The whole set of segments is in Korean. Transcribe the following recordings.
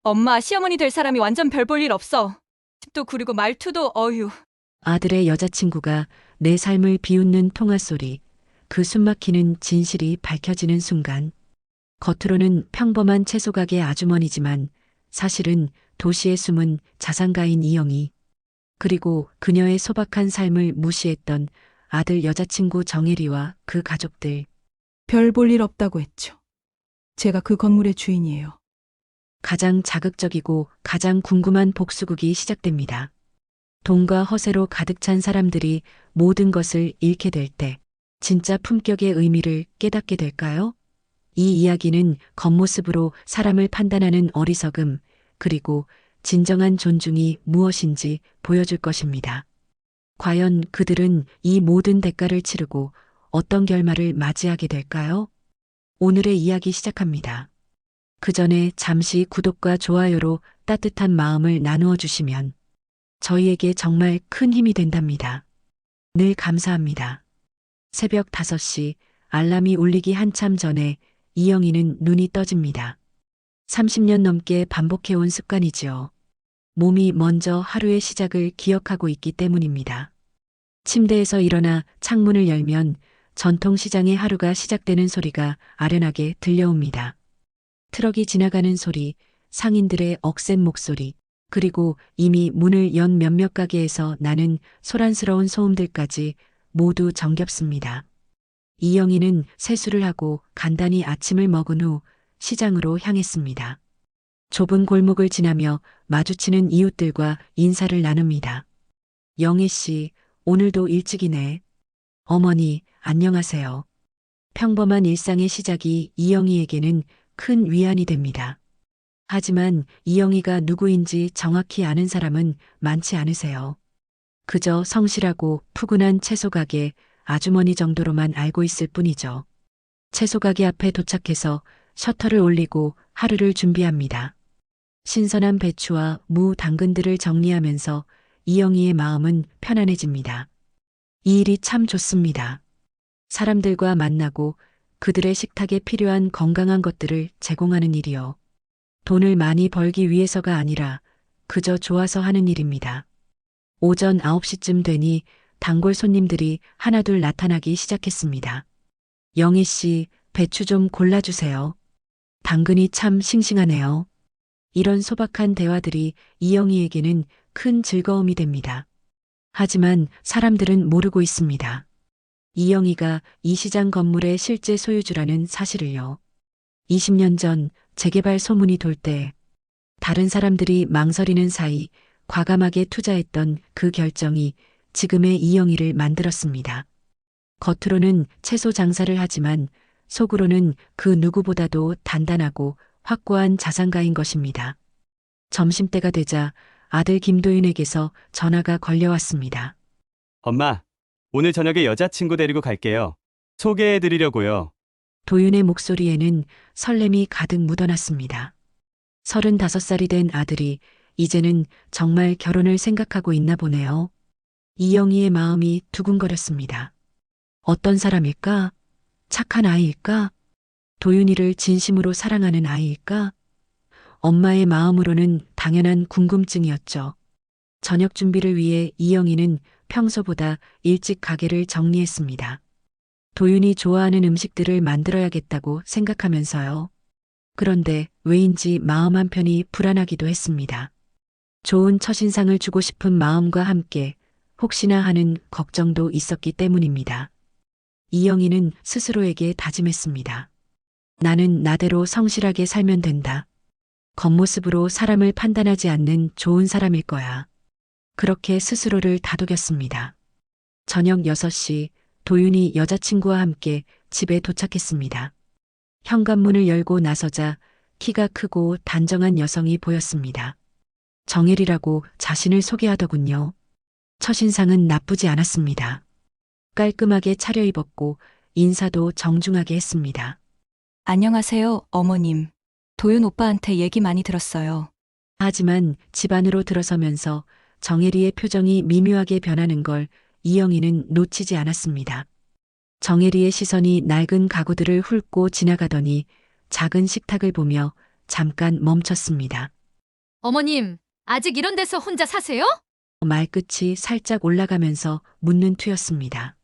엄마, 시어머니 될 사람이 완전 별 볼 일 없어. 집도 구리고 말투도 어휴. 아들의 여자친구가 내 삶을 비웃는 통화소리, 그 숨막히는 진실이 밝혀지는 순간, 겉으로는 평범한 채소가게 아주머니지만 사실은 도시에 숨은 자산가인 이영희, 그리고 그녀의 소박한 삶을 무시했던 아들 여자친구 정혜리와 그 가족들. 별 볼 일 없다고 했죠. 제가 그 건물의 주인이에요. 가장 자극적이고 가장 궁금한 복수극이 시작됩니다. 돈과 허세로 가득 찬 사람들이 모든 것을 잃게 될 때, 진짜 품격의 의미를 깨닫게 될까요? 이 이야기는 겉모습으로 사람을 판단하는 어리석음, 그리고 진정한 존중이 무엇인지 보여줄 것입니다. 과연 그들은 이 모든 대가를 치르고 어떤 결말을 맞이하게 될까요? 오늘의 이야기 시작합니다. 그 전에 잠시 구독과 좋아요로 따뜻한 마음을 나누어 주시면 저희에게 정말 큰 힘이 된답니다. 늘 감사합니다. 새벽 5시 알람이 울리기 한참 전에 이영희는 눈이 떠집니다. 30년 넘게 반복해온 습관이지요. 몸이 먼저 하루의 시작을 기억하고 있기 때문입니다. 침대에서 일어나 창문을 열면 전통시장의 하루가 시작되는 소리가 아련하게 들려옵니다. 트럭이 지나가는 소리, 상인들의 억센 목소리, 그리고 이미 문을 연 몇몇 가게에서 나는 소란스러운 소음들까지 모두 정겹습니다. 이영희는 세수를 하고 간단히 아침을 먹은 후 시장으로 향했습니다. 좁은 골목을 지나며 마주치는 이웃들과 인사를 나눕니다. 영희 씨, 오늘도 일찍이네. 어머니, 안녕하세요. 평범한 일상의 시작이 이영희에게는 큰 위안이 됩니다. 하지만 이영희가 누구인지 정확히 아는 사람은 많지 않으세요. 그저 성실하고 푸근한 채소가게 아주머니 정도로만 알고 있을 뿐이죠. 채소가게 앞에 도착해서 셔터를 올리고 하루를 준비합니다. 신선한 배추와 무, 당근들을 정리하면서 이영희의 마음은 편안해집니다. 이 일이 참 좋습니다. 사람들과 만나고 그들의 식탁에 필요한 건강한 것들을 제공하는 일이요. 돈을 많이 벌기 위해서가 아니라 그저 좋아서 하는 일입니다. 오전 9시쯤 되니 단골 손님들이 하나둘 나타나기 시작했습니다. 영희 씨, 배추 좀 골라주세요. 당근이 참 싱싱하네요. 이런 소박한 대화들이 이영희에게는 큰 즐거움이 됩니다. 하지만 사람들은 모르고 있습니다. 이영희가 이 시장 건물의 실제 소유주라는 사실을요. 20년 전 재개발 소문이 돌 때 다른 사람들이 망설이는 사이 과감하게 투자했던 그 결정이 지금의 이영희를 만들었습니다. 겉으로는 채소 장사를 하지만 속으로는 그 누구보다도 단단하고 확고한 자산가인 것입니다. 점심때가 되자 아들 김도윤에게서 전화가 걸려왔습니다. 엄마, 오늘 저녁에 여자친구 데리고 갈게요. 소개해 드리려고요. 도윤의 목소리에는 설렘이 가득 묻어났습니다. 35살이 된 아들이 이제는 정말 결혼을 생각하고 있나 보네요. 이영희의 마음이 두근거렸습니다. 어떤 사람일까? 착한 아이일까? 도윤이를 진심으로 사랑하는 아이일까? 엄마의 마음으로는 당연한 궁금증이었죠. 저녁 준비를 위해 이영희는 평소보다 일찍 가게를 정리했습니다. 도윤이 좋아하는 음식들을 만들어야겠다고 생각하면서요. 그런데 왜인지 마음 한편이 불안하기도 했습니다. 좋은 첫인상을 주고 싶은 마음과 함께 혹시나 하는 걱정도 있었기 때문입니다. 이영희는 스스로에게 다짐했습니다. 나는 나대로 성실하게 살면 된다. 겉모습으로 사람을 판단하지 않는 좋은 사람일 거야. 그렇게 스스로를 다독였습니다. 저녁 6시 도윤이 여자친구와 함께 집에 도착했습니다. 현관문을 열고 나서자 키가 크고 단정한 여성이 보였습니다. 정혜리라고 자신을 소개하더군요. 첫인상은 나쁘지 않았습니다. 깔끔하게 차려입었고 인사도 정중하게 했습니다. 안녕하세요, 어머님. 도윤 오빠한테 얘기 많이 들었어요. 하지만 집 안으로 들어서면서 정혜리의 표정이 미묘하게 변하는 걸 이영희는 놓치지 않았습니다. 정혜리의 시선이 낡은 가구들을 훑고 지나가더니 작은 식탁을 보며 잠깐 멈췄습니다. 어머님, 아직 이런 데서 혼자 사세요? 말끝이 살짝 올라가면서 묻는 투였습니다.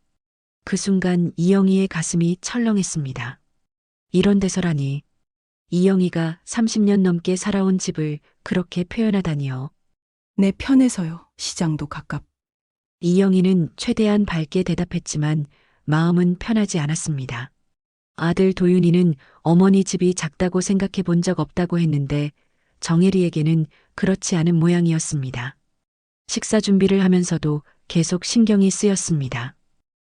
그 순간 이영희의 가슴이 철렁했습니다. 이런 데서라니. 이영희가 30년 넘게 살아온 집을 그렇게 표현하다니요. 내 편에서요. 시장도 가깝. 이영희는 최대한 밝게 대답했지만 마음은 편하지 않았습니다. 아들 도윤이는 어머니 집이 작다고 생각해 본 적 없다고 했는데 정혜리에게는 그렇지 않은 모양이었습니다. 식사 준비를 하면서도 계속 신경이 쓰였습니다.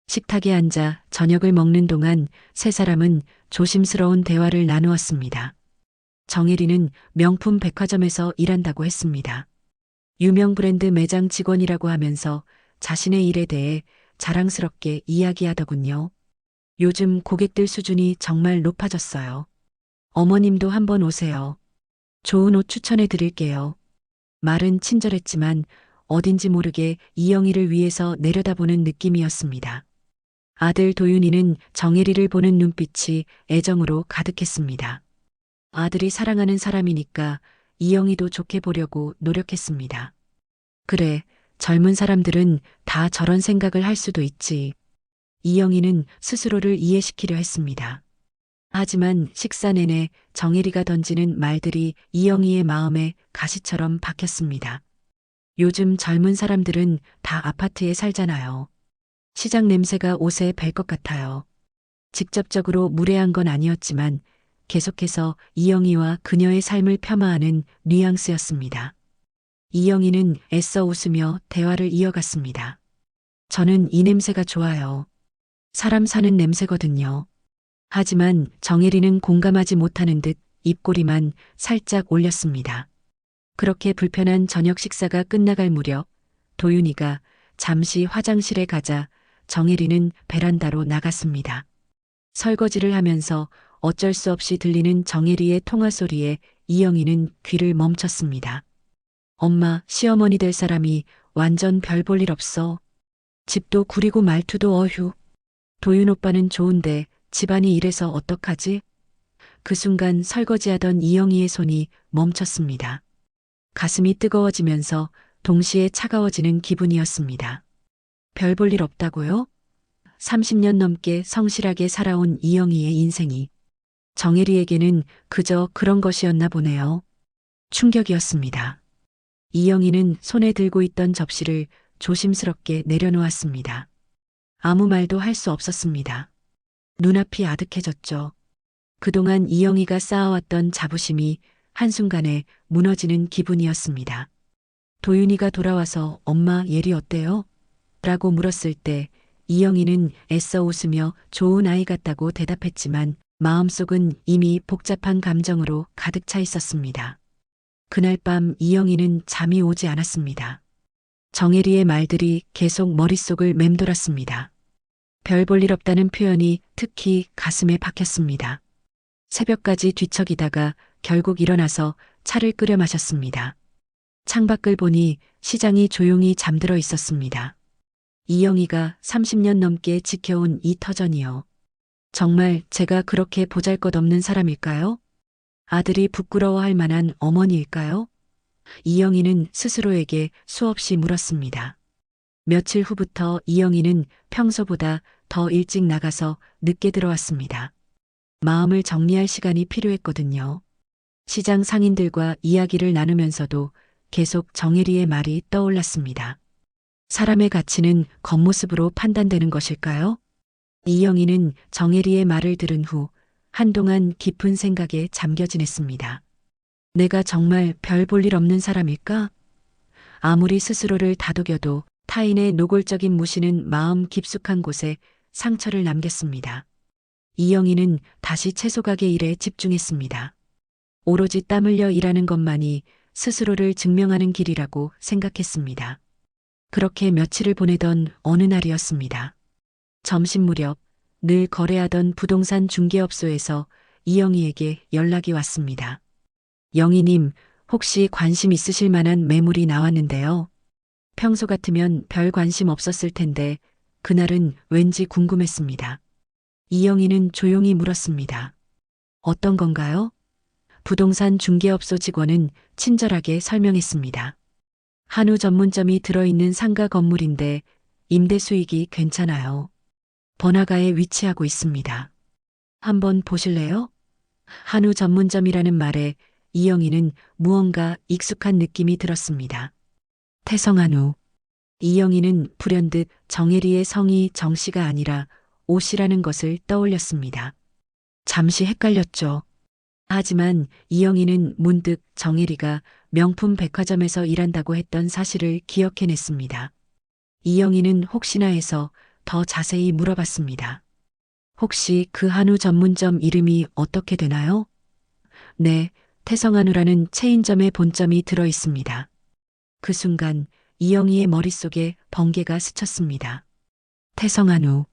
식탁에 앉아 저녁을 먹는 동안 세 사람은 조심스러운 대화를 나누었습니다. 정혜리는 명품 백화점에서 일한다고 했습니다. 유명 브랜드 매장 직원이라고 하면서 자신의 일에 대해 자랑스럽게 이야기하더군요. 요즘 고객들 수준이 정말 높아졌어요. 어머님도 한번 오세요. 좋은 옷 추천해 드릴게요. 말은 친절했지만 어딘지 모르게 이영희를 위해서 내려다보는 느낌이었습니다. 아들 도윤이는 정혜리를 보는 눈빛이 애정으로 가득했습니다. 아들이 사랑하는 사람이니까 이영희도 좋게 보려고 노력했습니다. 그래, 젊은 사람들은 다 저런 생각을 할 수도 있지. 이영희는 스스로를 이해시키려 했습니다. 하지만 식사 내내 정혜리가 던지는 말들이 이영희의 마음에 가시처럼 박혔습니다. 요즘 젊은 사람들은 다 아파트에 살잖아요. 시장 냄새가 옷에 뵐 것 같아요. 직접적으로 무례한 건 아니었지만 계속해서 이영희와 그녀의 삶을 폄하하는 뉘앙스였습니다. 이영희는 애써 웃으며 대화를 이어갔습니다. 저는 이 냄새가 좋아요. 사람 사는 냄새거든요. 하지만 정혜리는 공감하지 못하는 듯 입꼬리만 살짝 올렸습니다. 그렇게 불편한 저녁 식사가 끝나갈 무렵 도윤이가 잠시 화장실에 가자 정혜리는 베란다로 나갔습니다. 설거지를 하면서 어쩔 수 없이 들리는 정혜리의 통화 소리에 이영희는 귀를 멈췄습니다. 엄마, 시어머니 될 사람이 완전 별 볼 일 없어. 집도 구리고 말투도 어휴. 도윤 오빠는 좋은데 집안이 이래서 어떡하지? 그 순간 설거지하던 이영희의 손이 멈췄습니다. 가슴이 뜨거워지면서 동시에 차가워지는 기분이었습니다. 별 볼 일 없다고요? 30년 넘게 성실하게 살아온 이영희의 인생이 정혜리에게는 그저 그런 것이었나 보네요. 충격이었습니다. 이영희는 손에 들고 있던 접시를 조심스럽게 내려놓았습니다. 아무 말도 할 수 없었습니다. 눈앞이 아득해졌죠. 그동안 이영희가 쌓아왔던 자부심이 한순간에 무너지는 기분이었습니다. 도윤이가 돌아와서 엄마 예리 어때요? 라고 물었을 때 이영희는 애써 웃으며 좋은 아이 같다고 대답했지만 마음속은 이미 복잡한 감정으로 가득 차 있었습니다. 그날 밤 이영희는 잠이 오지 않았습니다. 정혜리의 말들이 계속 머릿속을 맴돌았습니다. 별 볼 일 없다는 표현이 특히 가슴에 박혔습니다. 새벽까지 뒤척이다가 결국 일어나서 차를 끓여 마셨습니다. 창밖을 보니 시장이 조용히 잠들어 있었습니다. 이영희가 30년 넘게 지켜온 이 터전이요. 정말 제가 그렇게 보잘것없는 사람일까요? 아들이 부끄러워할 만한 어머니일까요? 이영희는 스스로에게 수없이 물었습니다. 며칠 후부터 이영희는 평소보다 더 일찍 나가서 늦게 들어왔습니다. 마음을 정리할 시간이 필요했거든요. 시장 상인들과 이야기를 나누면서도 계속 정혜리의 말이 떠올랐습니다. 사람의 가치는 겉모습으로 판단되는 것일까요? 이영희는 정혜리의 말을 들은 후 한동안 깊은 생각에 잠겨 지냈습니다. 내가 정말 별 볼 일 없는 사람일까? 아무리 스스로를 다독여도 타인의 노골적인 무시는 마음 깊숙한 곳에 상처를 남겼습니다. 이영희는 다시 채소가게 일에 집중했습니다. 오로지 땀 흘려 일하는 것만이 스스로를 증명하는 길이라고 생각했습니다. 그렇게 며칠을 보내던 어느 날이었습니다. 점심 무렵 늘 거래하던 부동산 중개업소에서 이영희에게 연락이 왔습니다. 영희님, 혹시 관심 있으실 만한 매물이 나왔는데요. 평소 같으면 별 관심 없었을 텐데 그날은 왠지 궁금했습니다. 이영희는 조용히 물었습니다. 어떤 건가요? 부동산 중개업소 직원은 친절하게 설명했습니다. 한우 전문점이 들어있는 상가 건물인데 임대 수익이 괜찮아요. 번화가에 위치하고 있습니다. 한번 보실래요? 한우 전문점이라는 말에 이영희는 무언가 익숙한 느낌이 들었습니다. 태성한우. 이영희는 불현듯 정혜리의 성이 정씨가 아니라 오씨라는 것을 떠올렸습니다. 잠시 헷갈렸죠. 하지만 이영희는 문득 정혜리가 명품 백화점에서 일한다고 했던 사실을 기억해냈습니다. 이영희는 혹시나 해서 더 자세히 물어봤습니다. 혹시 그 한우 전문점 이름이 어떻게 되나요? 네, 태성한우라는 체인점의 본점이 들어 있습니다. 그 순간 이영희의 머릿속에 번개가 스쳤습니다. 태성한우.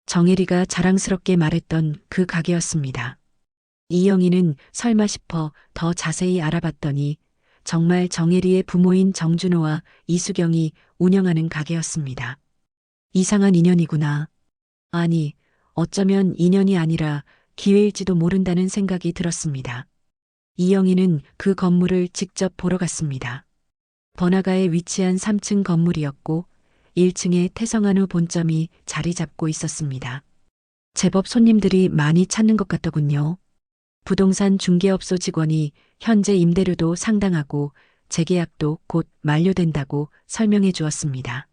정혜리가 자랑스럽게 말했던 그 가게였습니다. 이영희는 설마 싶어 더 자세히 알아봤더니 정말 정혜리의 부모인 정준호와 이수경이 운영하는 가게였습니다. 이상한 인연이구나. 아니, 어쩌면 인연이 아니라 기회일지도 모른다는 생각이 들었습니다. 이영희는 그 건물을 직접 보러 갔습니다. 번화가에 위치한 3층 건물이었고 1층에 태성한우 본점이 자리 잡고 있었습니다. 제법 손님들이 많이 찾는 것 같더군요. 부동산 중개업소 직원이 현재 임대료도 상당하고 재계약도 곧 만료된다고 설명해 주었습니다.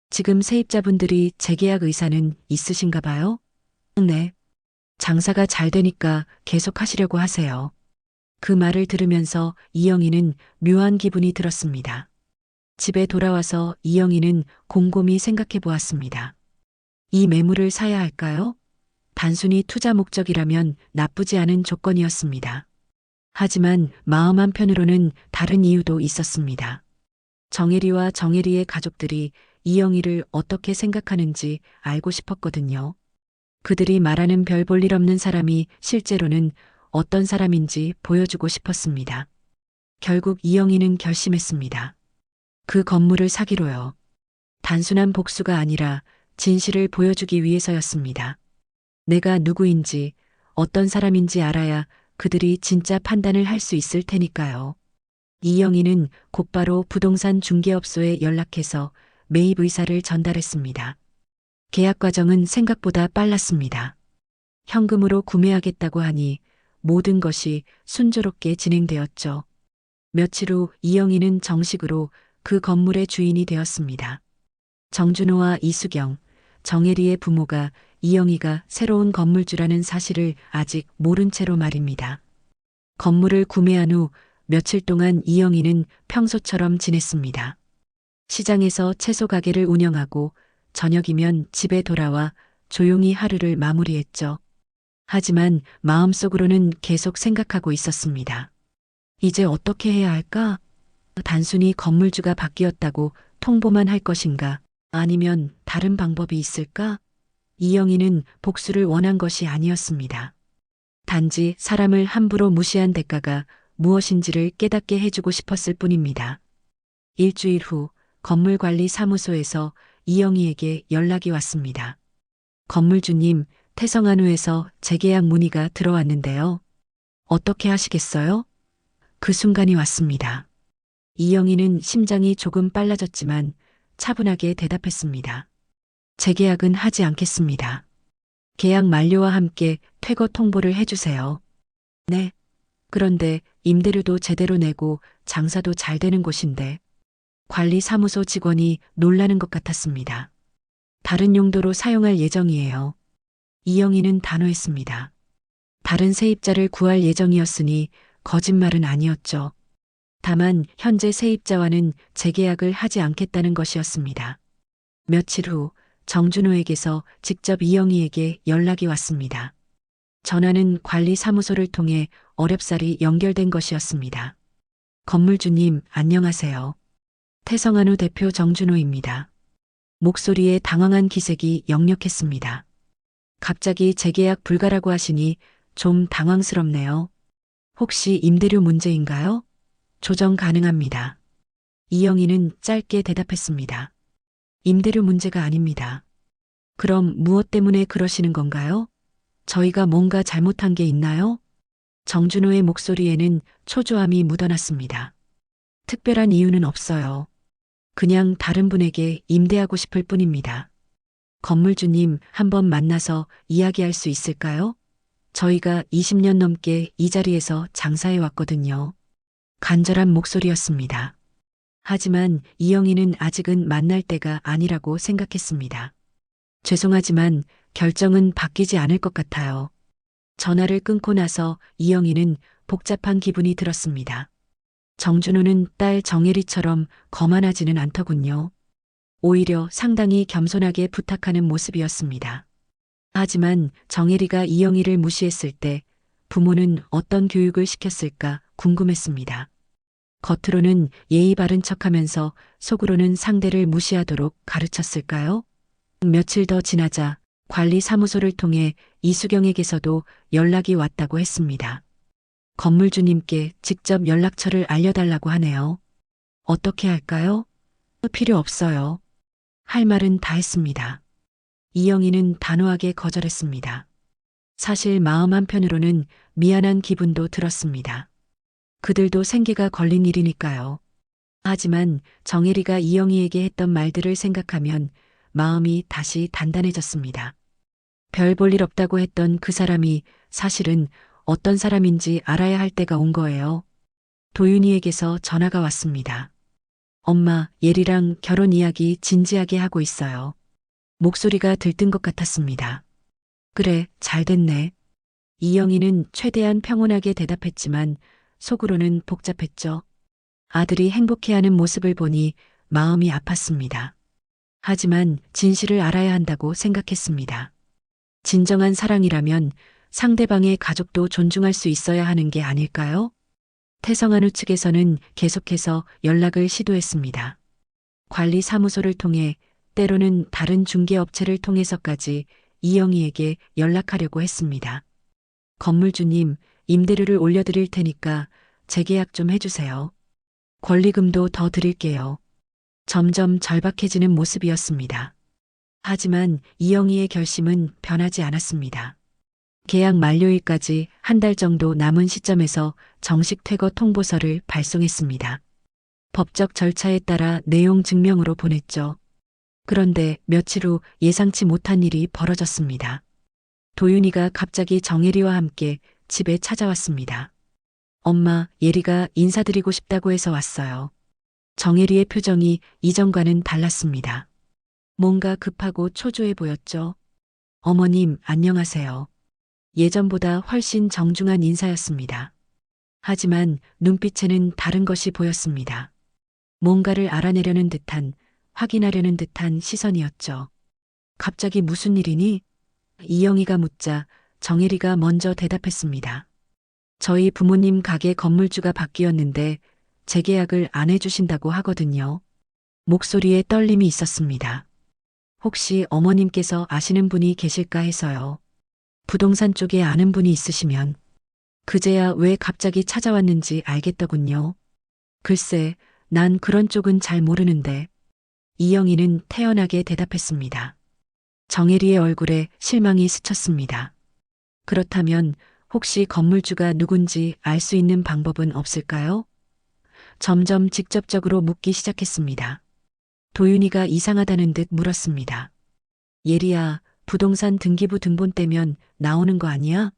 지금 세입자분들이 재계약 의사는 있으신가 봐요? 네. 장사가 잘 되니까 계속 하시려고 하세요. 그 말을 들으면서 이영희는 묘한 기분이 들었습니다. 집에 돌아와서 이영희는 곰곰이 생각해 보았습니다. 이 매물을 사야 할까요? 단순히 투자 목적이라면 나쁘지 않은 조건이었습니다. 하지만 마음 한편으로는 다른 이유도 있었습니다. 정혜리와 정혜리의 가족들이 이영희를 어떻게 생각하는지 알고 싶었거든요. 그들이 말하는 별 볼 일 없는 사람이 실제로는 어떤 사람인지 보여주고 싶었습니다. 결국 이영희는 결심했습니다. 그 건물을 사기로요. 단순한 복수가 아니라 진실을 보여주기 위해서였습니다. 내가 누구인지 어떤 사람인지 알아야 그들이 진짜 판단을 할 수 있을 테니까요. 이영희는 곧바로 부동산 중개업소에 연락해서 매입 의사를 전달했습니다. 계약 과정은 생각보다 빨랐습니다. 현금으로 구매하겠다고 하니 모든 것이 순조롭게 진행되었죠. 며칠 후 이영희는 정식으로 그 건물의 주인이 되었습니다. 정준호와 이수경, 정혜리의 부모가 이영희가 새로운 건물주라는 사실을 아직 모른 채로 말입니다. 건물을 구매한 후 며칠 동안 이영희는 평소처럼 지냈습니다. 시장에서 채소 가게를 운영하고 저녁이면 집에 돌아와 조용히 하루를 마무리했죠. 하지만 마음속으로는 계속 생각하고 있었습니다. 이제 어떻게 해야 할까? 단순히 건물주가 바뀌었다고 통보만 할 것인가? 아니면 다른 방법이 있을까? 이영희는 복수를 원한 것이 아니었습니다. 단지 사람을 함부로 무시한 대가가 무엇인지를 깨닫게 해주고 싶었을 뿐입니다. 일주일 후 건물관리사무소에서 이영희에게 연락이 왔습니다. 건물주님, 태성한우에서 재계약 문의가 들어왔는데요. 어떻게 하시겠어요? 그 순간이 왔습니다. 이영희는 심장이 조금 빨라졌지만 차분하게 대답했습니다. 재계약은 하지 않겠습니다. 계약 만료와 함께 퇴거 통보를 해주세요. 네. 그런데 임대료도 제대로 내고 장사도 잘 되는 곳인데 관리사무소 직원이 놀라는 것 같았습니다. 다른 용도로 사용할 예정이에요. 이영희는 단호했습니다. 다른 세입자를 구할 예정이었으니 거짓말은 아니었죠. 다만 현재 세입자와는 재계약을 하지 않겠다는 것이었습니다. 며칠 후 정준호에게서 직접 이영희에게 연락이 왔습니다. 전화는 관리사무소를 통해 어렵사리 연결된 것이었습니다. 건물주님, 안녕하세요. 태성한우 대표 정준호입니다. 목소리에 당황한 기색이 역력했습니다. 갑자기 재계약 불가라고 하시니 좀 당황스럽네요. 혹시 임대료 문제인가요? 조정 가능합니다. 이영희는 짧게 대답했습니다. 임대료 문제가 아닙니다. 그럼 무엇 때문에 그러시는 건가요? 저희가 뭔가 잘못한 게 있나요? 정준호의 목소리에는 초조함이 묻어났습니다. 특별한 이유는 없어요. 그냥 다른 분에게 임대하고 싶을 뿐입니다. 건물주님, 한번 만나서 이야기할 수 있을까요? 저희가 20년 넘게 이 자리에서 장사해 왔거든요. 간절한 목소리였습니다. 하지만 이영희는 아직은 만날 때가 아니라고 생각했습니다. 죄송하지만 결정은 바뀌지 않을 것 같아요. 전화를 끊고 나서 이영희는 복잡한 기분이 들었습니다. 정준호는 딸 정혜리처럼 거만하지는 않더군요. 오히려 상당히 겸손하게 부탁하는 모습이었습니다. 하지만 정혜리가 이영희를 무시했을 때 부모는 어떤 교육을 시켰을까 궁금했습니다. 겉으로는 예의 바른 척하면서 속으로는 상대를 무시하도록 가르쳤을까요? 며칠 더 지나자 관리사무소를 통해 이수경에게서도 연락이 왔다고 했습니다. 건물주님께 직접 연락처를 알려달라고 하네요. 어떻게 할까요? 필요 없어요. 할 말은 다 했습니다. 이영희는 단호하게 거절했습니다. 사실 마음 한편으로는 미안한 기분도 들었습니다. 그들도 생계가 걸린 일이니까요. 하지만 정혜리가 이영희에게 했던 말들을 생각하면 마음이 다시 단단해졌습니다. 별 볼 일 없다고 했던 그 사람이 사실은 어떤 사람인지 알아야 할 때가 온 거예요. 도윤이에게서 전화가 왔습니다. 엄마, 예리랑 결혼 이야기 진지하게 하고 있어요. 목소리가 들뜬 것 같았습니다. 그래, 잘 됐네. 이영희는 최대한 평온하게 대답했지만 속으로는 복잡했죠. 아들이 행복해하는 모습을 보니 마음이 아팠습니다. 하지만 진실을 알아야 한다고 생각했습니다. 진정한 사랑이라면 상대방의 가족도 존중할 수 있어야 하는 게 아닐까요? 태성한우 측에서는 계속해서 연락을 시도했습니다. 관리사무소를 통해 때로는 다른 중개업체를 통해서까지 이영희에게 연락하려고 했습니다. 건물주님, 임대료를 올려드릴 테니까 재계약 좀 해주세요. 권리금도 더 드릴게요. 점점 절박해지는 모습이었습니다. 하지만 이영희의 결심은 변하지 않았습니다. 계약 만료일까지 한 달 정도 남은 시점에서 정식 퇴거 통보서를 발송했습니다. 법적 절차에 따라 내용 증명으로 보냈죠. 그런데 며칠 후 예상치 못한 일이 벌어졌습니다. 도윤이가 갑자기 정혜리와 함께 집에 찾아왔습니다. 엄마, 예리가 인사드리고 싶다고 해서 왔어요. 정혜리의 표정이 이전과는 달랐습니다. 뭔가 급하고 초조해 보였죠. 어머님, 안녕하세요. 예전보다 훨씬 정중한 인사였습니다. 하지만 눈빛에는 다른 것이 보였습니다. 뭔가를 알아내려는 듯한, 확인하려는 듯한 시선이었죠. 갑자기 무슨 일이니? 이영희가 묻자 정혜리가 먼저 대답했습니다. 저희 부모님 가게 건물주가 바뀌었는데 재계약을 안 해주신다고 하거든요. 목소리에 떨림이 있었습니다. 혹시 어머님께서 아시는 분이 계실까 해서요. 부동산 쪽에 아는 분이 있으시면. 그제야 왜 갑자기 찾아왔는지 알겠더군요. 글쎄, 난 그런 쪽은 잘 모르는데. 이영희는 태연하게 대답했습니다. 정혜리의 얼굴에 실망이 스쳤습니다. 그렇다면 혹시 건물주가 누군지 알 수 있는 방법은 없을까요? 점점 직접적으로 묻기 시작했습니다. 도윤이가 이상하다는 듯 물었습니다. 예리야, 부동산 등기부 등본 떼면 나오는 거 아니야?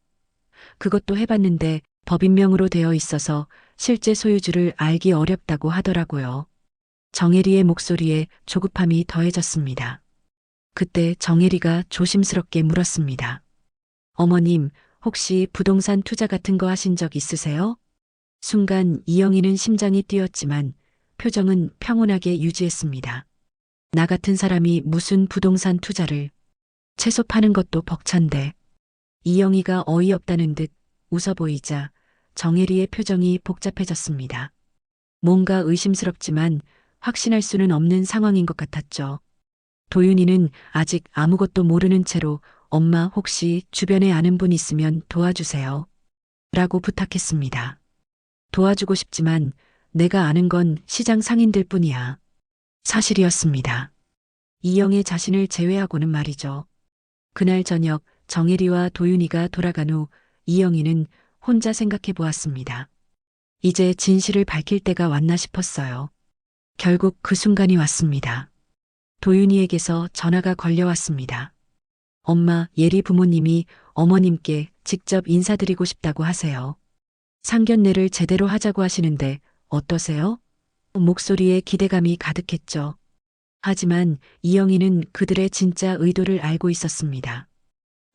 그것도 해봤는데 법인명으로 되어 있어서 실제 소유주를 알기 어렵다고 하더라고요. 정혜리의 목소리에 조급함이 더해졌습니다. 그때 정혜리가 조심스럽게 물었습니다. 어머님, 혹시 부동산 투자 같은 거 하신 적 있으세요? 순간 이영희는 심장이 뛰었지만 표정은 평온하게 유지했습니다. 나 같은 사람이 무슨 부동산 투자를, 채소 파는 것도 벅찬데. 이영희가 어이없다는 듯 웃어 보이자 정혜리의 표정이 복잡해졌습니다. 뭔가 의심스럽지만 확신할 수는 없는 상황인 것 같았죠. 도윤이는 아직 아무것도 모르는 채로 엄마 혹시 주변에 아는 분 있으면 도와주세요. 라고 부탁했습니다. 도와주고 싶지만 내가 아는 건 시장 상인들 뿐이야. 사실이었습니다. 이영애 자신을 제외하고는 말이죠. 그날 저녁 정혜리와 도윤이가 돌아간 후 이영희는 혼자 생각해 보았습니다. 이제 진실을 밝힐 때가 왔나 싶었어요. 결국 그 순간이 왔습니다. 도윤이에게서 전화가 걸려왔습니다. 엄마, 예리 부모님이 어머님께 직접 인사드리고 싶다고 하세요. 상견례를 제대로 하자고 하시는데 어떠세요? 목소리에 기대감이 가득했죠. 하지만 이영희는 그들의 진짜 의도를 알고 있었습니다.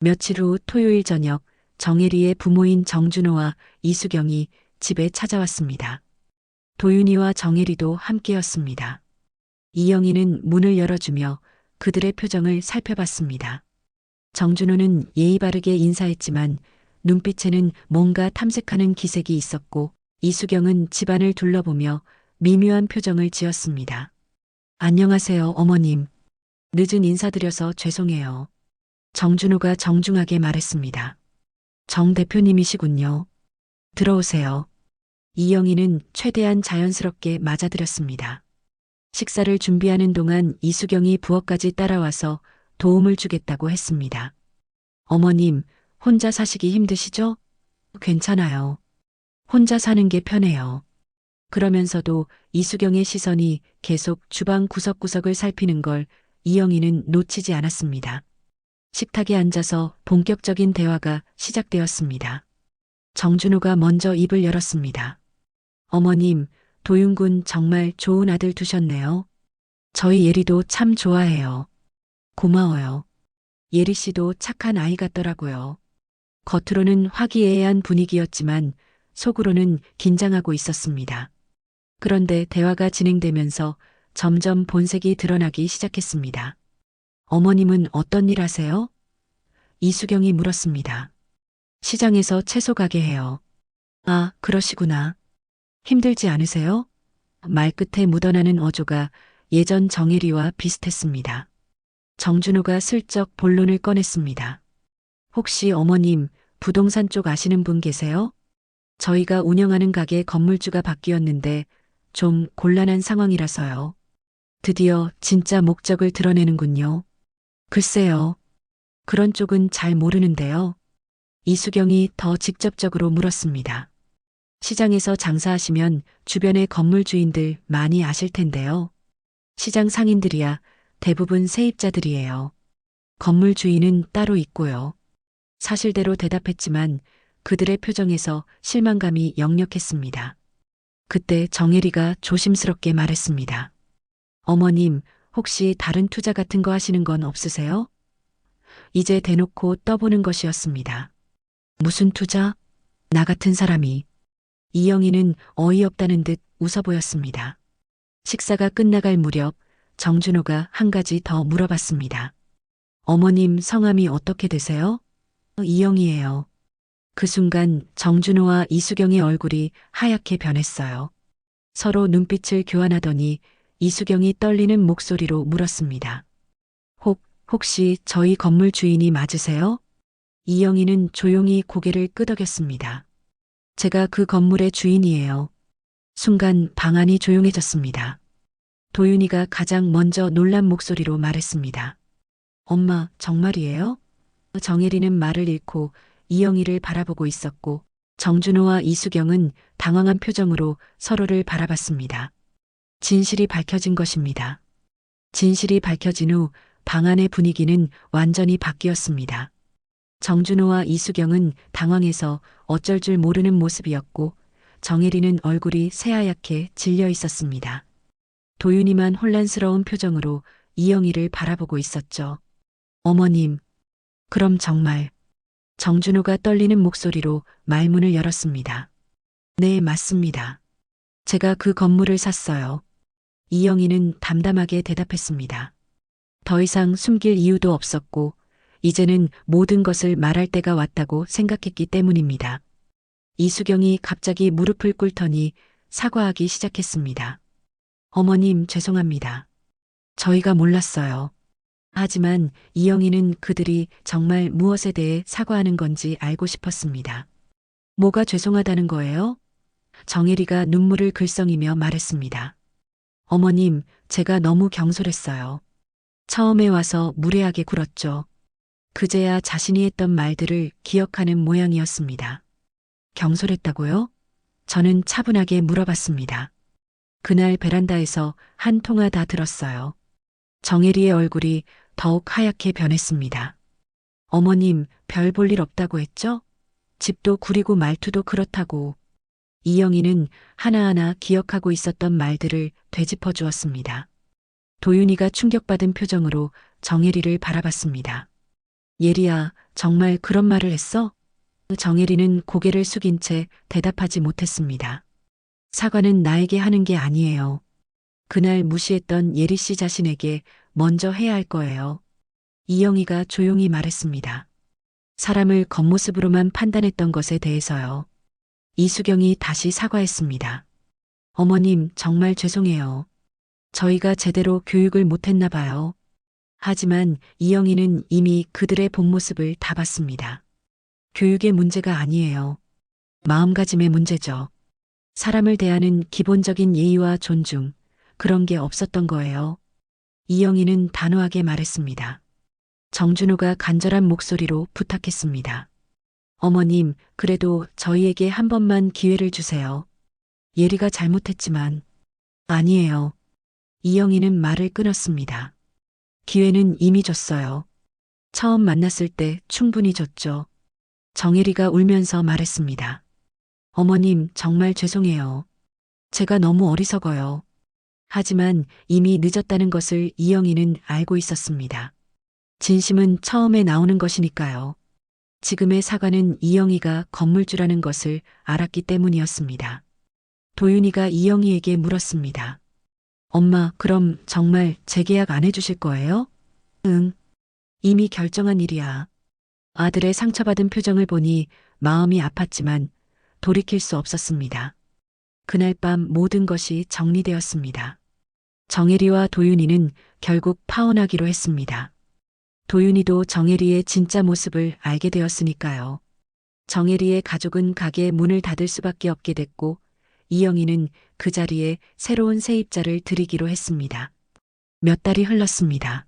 며칠 후 토요일 저녁 정혜리의 부모인 정준호와 이수경이 집에 찾아왔습니다. 도윤이와 정혜리도 함께였습니다. 이영희는 문을 열어주며 그들의 표정을 살펴봤습니다. 정준호는 예의 바르게 인사했지만 눈빛에는 뭔가 탐색하는 기색이 있었고 이수경은 집안을 둘러보며 미묘한 표정을 지었습니다. 안녕하세요, 어머님. 늦은 인사드려서 죄송해요. 정준호가 정중하게 말했습니다. 정 대표님이시군요. 들어오세요. 이영희는 최대한 자연스럽게 맞아들였습니다. 식사를 준비하는 동안 이수경이 부엌까지 따라와서 도움을 주겠다고 했습니다. 어머님, 혼자 사시기 힘드시죠? 괜찮아요. 혼자 사는 게 편해요. 그러면서도 이수경의 시선이 계속 주방 구석구석을 살피는 걸 이영희는 놓치지 않았습니다. 식탁에 앉아서 본격적인 대화가 시작되었습니다. 정준호가 먼저 입을 열었습니다. 어머님, 도윤군 정말 좋은 아들 두셨네요. 저희 예리도 참 좋아해요. 고마워요. 예리 씨도 착한 아이 같더라고요. 겉으로는 화기애애한 분위기였지만 속으로는 긴장하고 있었습니다. 그런데 대화가 진행되면서 점점 본색이 드러나기 시작했습니다. 어머님은 어떤 일 하세요? 이수경이 물었습니다. 시장에서 채소 가게 해요. 아, 그러시구나. 힘들지 않으세요? 말끝에 묻어나는 어조가 예전 정혜리와 비슷했습니다. 정준호가 슬쩍 본론을 꺼냈습니다. 혹시 어머님, 부동산 쪽 아시는 분 계세요? 저희가 운영하는 가게 건물주가 바뀌었는데 좀 곤란한 상황이라서요. 드디어 진짜 목적을 드러내는군요. 글쎄요. 그런 쪽은 잘 모르는데요. 이수경이 더 직접적으로 물었습니다. 시장에서 장사하시면 주변의 건물 주인들 많이 아실 텐데요. 시장 상인들이야 대부분 세입자들이에요. 건물 주인은 따로 있고요. 사실대로 대답했지만 그들의 표정에서 실망감이 역력했습니다. 그때 정혜리가 조심스럽게 말했습니다. 어머님, 혹시 다른 투자 같은 거 하시는 건 없으세요? 이제 대놓고 떠보는 것이었습니다. 무슨 투자? 나 같은 사람이. 이영희는 어이없다는 듯 웃어 보였습니다. 식사가 끝나갈 무렵 정준호가 한 가지 더 물어봤습니다. 어머님 성함이 어떻게 되세요? 이영희예요. 그 순간 정준호와 이수경의 얼굴이 하얗게 변했어요. 서로 눈빛을 교환하더니 이수경이 떨리는 목소리로 물었습니다. 혹시 저희 건물 주인이 맞으세요? 이영희는 조용히 고개를 끄덕였습니다. 제가 그 건물의 주인이에요. 순간 방 안이 조용해졌습니다. 도윤이가 가장 먼저 놀란 목소리로 말했습니다. 엄마, 정말이에요? 정혜리는 말을 잃고 이영희를 바라보고 있었고 정준호와 이수경은 당황한 표정으로 서로를 바라봤습니다. 진실이 밝혀진 것입니다. 진실이 밝혀진 후 방 안의 분위기는 완전히 바뀌었습니다. 정준호와 이수경은 당황해서 어쩔 줄 모르는 모습이었고 정혜리는 얼굴이 새하얗게 질려 있었습니다. 도윤이만 혼란스러운 표정으로 이영희를 바라보고 있었죠. 어머님, 그럼 정말. 정준호가 떨리는 목소리로 말문을 열었습니다. 네, 맞습니다. 제가 그 건물을 샀어요. 이영희는 담담하게 대답했습니다. 더 이상 숨길 이유도 없었고 이제는 모든 것을 말할 때가 왔다고 생각했기 때문입니다. 이수경이 갑자기 무릎을 꿇더니 사과하기 시작했습니다. 어머님, 죄송합니다. 저희가 몰랐어요. 하지만 이영희는 그들이 정말 무엇에 대해 사과하는 건지 알고 싶었습니다. 뭐가 죄송하다는 거예요? 정혜리가 눈물을 글썽이며 말했습니다. 어머님, 제가 너무 경솔했어요. 처음에 와서 무례하게 굴었죠. 그제야 자신이 했던 말들을 기억하는 모양이었습니다. 경솔했다고요? 저는 차분하게 물어봤습니다. 그날 베란다에서 한 통화 다 들었어요. 정혜리의 얼굴이 더욱 하얗게 변했습니다. 어머님, 별 볼 일 없다고 했죠? 집도 구리고 말투도 그렇다고. 이영희는 하나하나 기억하고 있었던 말들을 되짚어 주었습니다. 도윤이가 충격받은 표정으로 정혜리를 바라봤습니다. 예리야, 정말 그런 말을 했어? 정혜리는 고개를 숙인 채 대답하지 못했습니다. 사과는 나에게 하는 게 아니에요. 그날 무시했던 예리 씨 자신에게 먼저 해야 할 거예요. 이영희가 조용히 말했습니다. 사람을 겉모습으로만 판단했던 것에 대해서요. 이수경이 다시 사과했습니다. 어머님, 정말 죄송해요. 저희가 제대로 교육을 못했나 봐요. 하지만 이영희는 이미 그들의 본 모습을 다 봤습니다. 교육의 문제가 아니에요. 마음가짐의 문제죠. 사람을 대하는 기본적인 예의와 존중, 그런 게 없었던 거예요. 이영희는 단호하게 말했습니다. 정준호가 간절한 목소리로 부탁했습니다. 어머님, 그래도 저희에게 한 번만 기회를 주세요. 예리가 잘못했지만. 아니에요. 이영희는 말을 끊었습니다. 기회는 이미 줬어요. 처음 만났을 때 충분히 줬죠. 정혜리가 울면서 말했습니다. 어머님, 정말 죄송해요. 제가 너무 어리석어요. 하지만 이미 늦었다는 것을 이영희는 알고 있었습니다. 진심은 처음에 나오는 것이니까요. 지금의 사과는 이영희가 건물주라는 것을 알았기 때문이었습니다. 도윤이가 이영희에게 물었습니다. 엄마, 그럼 정말 재계약 안 해주실 거예요? 응. 이미 결정한 일이야. 아들의 상처받은 표정을 보니 마음이 아팠지만 돌이킬 수 없었습니다. 그날 밤 모든 것이 정리되었습니다. 정혜리와 도윤이는 결국 파혼하기로 했습니다. 도윤이도 정혜리의 진짜 모습을 알게 되었으니까요. 정혜리의 가족은 가게 문을 닫을 수밖에 없게 됐고 이영희는 그 자리에 새로운 세입자를 들이기로 했습니다. 몇 달이 흘렀습니다.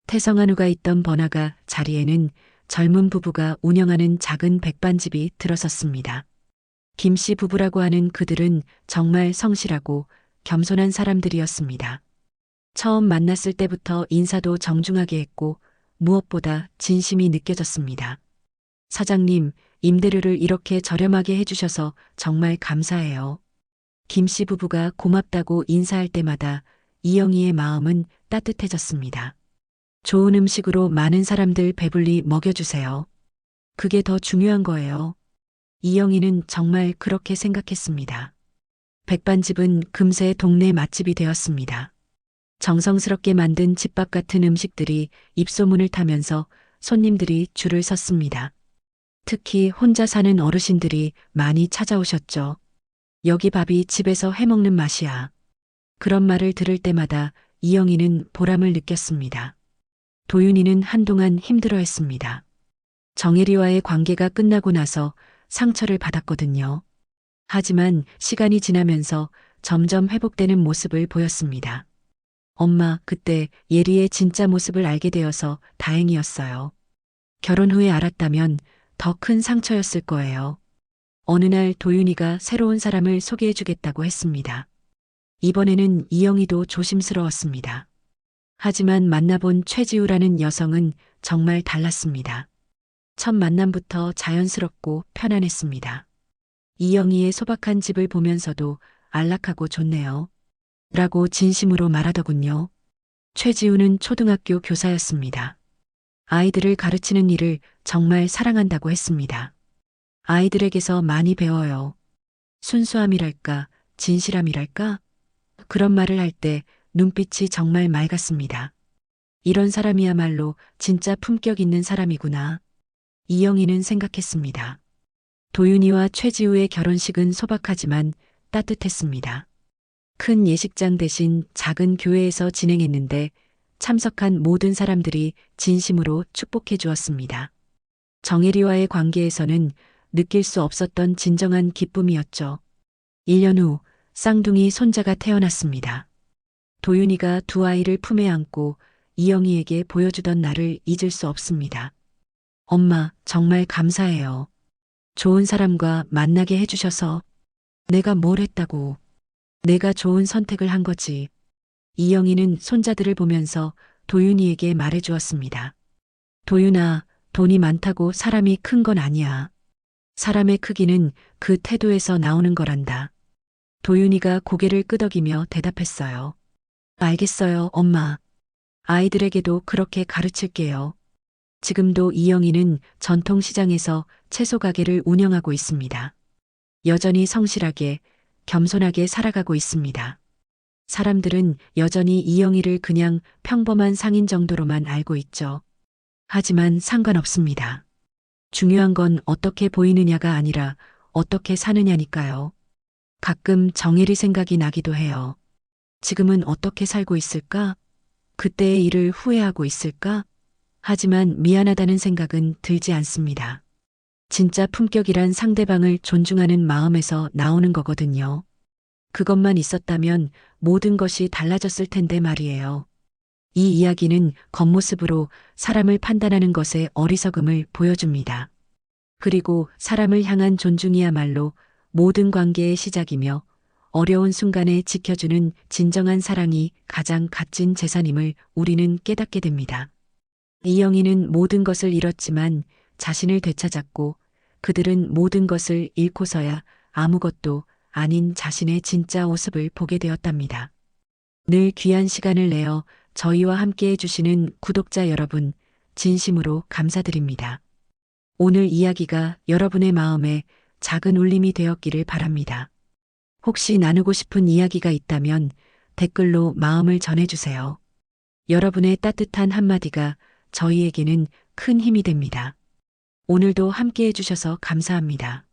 태성한우가 있던 번화가 자리에는 젊은 부부가 운영하는 작은 백반집이 들어섰습니다. 김씨 부부라고 하는 그들은 정말 성실하고 겸손한 사람들이었습니다. 처음 만났을 때부터 인사도 정중하게 했고 무엇보다 진심이 느껴졌습니다. 사장님, 임대료를 이렇게 저렴하게 해주셔서 정말 감사해요. 김씨 부부가 고맙다고 인사할 때마다 이영희의 마음은 따뜻해졌습니다. 좋은 음식으로 많은 사람들 배불리 먹여주세요. 그게 더 중요한 거예요. 이영희는 정말 그렇게 생각했습니다. 백반집은 금세 동네 맛집이 되었습니다. 정성스럽게 만든 집밥 같은 음식들이 입소문을 타면서 손님들이 줄을 섰습니다. 특히 혼자 사는 어르신들이 많이 찾아오셨죠. 여기 밥이 집에서 해먹는 맛이야. 그런 말을 들을 때마다 이영희는 보람을 느꼈습니다. 도윤이는 한동안 힘들어했습니다. 정혜리와의 관계가 끝나고 나서 상처를 받았거든요. 하지만 시간이 지나면서 점점 회복되는 모습을 보였습니다. 엄마, 그때 예리의 진짜 모습을 알게 되어서 다행이었어요. 결혼 후에 알았다면 더 큰 상처였을 거예요. 어느 날 도윤이가 새로운 사람을 소개해주겠다고 했습니다. 이번에는 이영희도 조심스러웠습니다. 하지만 만나본 최지우라는 여성은 정말 달랐습니다. 첫 만남부터 자연스럽고 편안했습니다. 이영희의 소박한 집을 보면서도 안락하고 좋네요. 라고 진심으로 말하더군요. 최지우는 초등학교 교사였습니다. 아이들을 가르치는 일을 정말 사랑한다고 했습니다. 아이들에게서 많이 배워요. 순수함이랄까, 진실함이랄까? 그런 말을 할 때 눈빛이 정말 맑았습니다. 이런 사람이야말로 진짜 품격 있는 사람이구나. 이영희는 생각했습니다. 도윤이와 최지우의 결혼식은 소박하지만 따뜻했습니다. 큰 예식장 대신 작은 교회에서 진행했는데 참석한 모든 사람들이 진심으로 축복해 주었습니다. 정혜리와의 관계에서는 느낄 수 없었던 진정한 기쁨이었죠. 1년 후 쌍둥이 손자가 태어났습니다. 도윤이가 두 아이를 품에 안고 이영희에게 보여주던 날을 잊을 수 없습니다. 엄마, 정말 감사해요. 좋은 사람과 만나게 해주셔서 내가 뭘 했다고. 내가 좋은 선택을 한 거지. 이영희는 손자들을 보면서 도윤이에게 말해주었습니다. 도윤아, 돈이 많다고 사람이 큰 건 아니야. 사람의 크기는 그 태도에서 나오는 거란다. 도윤이가 고개를 끄덕이며 대답했어요. 알겠어요, 엄마. 아이들에게도 그렇게 가르칠게요. 지금도 이영희는 전통시장에서 채소 가게를 운영하고 있습니다. 여전히 성실하게, 겸손하게 살아가고 있습니다. 사람들은 여전히 이영희를 그냥 평범한 상인 정도로만 알고 있죠. 하지만 상관없습니다. 중요한 건 어떻게 보이느냐가 아니라 어떻게 사느냐니까요. 가끔 정혜리 생각이 나기도 해요. 지금은 어떻게 살고 있을까? 그때의 일을 후회하고 있을까? 하지만 미안하다는 생각은 들지 않습니다. 진짜 품격이란 상대방을 존중하는 마음에서 나오는 거거든요. 그것만 있었다면 모든 것이 달라졌을 텐데 말이에요. 이 이야기는 겉모습으로 사람을 판단하는 것의 어리석음을 보여줍니다. 그리고 사람을 향한 존중이야말로 모든 관계의 시작이며 어려운 순간에 지켜주는 진정한 사랑이 가장 값진 재산임을 우리는 깨닫게 됩니다. 이영희는 모든 것을 잃었지만 자신을 되찾았고 그들은 모든 것을 잃고서야 아무것도 아닌 자신의 진짜 모습을 보게 되었답니다. 늘 귀한 시간을 내어 저희와 함께 해주시는 구독자 여러분, 진심으로 감사드립니다. 오늘 이야기가 여러분의 마음에 작은 울림이 되었기를 바랍니다. 혹시 나누고 싶은 이야기가 있다면 댓글로 마음을 전해주세요. 여러분의 따뜻한 한마디가 저희에게는 큰 힘이 됩니다. 오늘도 함께 해주셔서 감사합니다.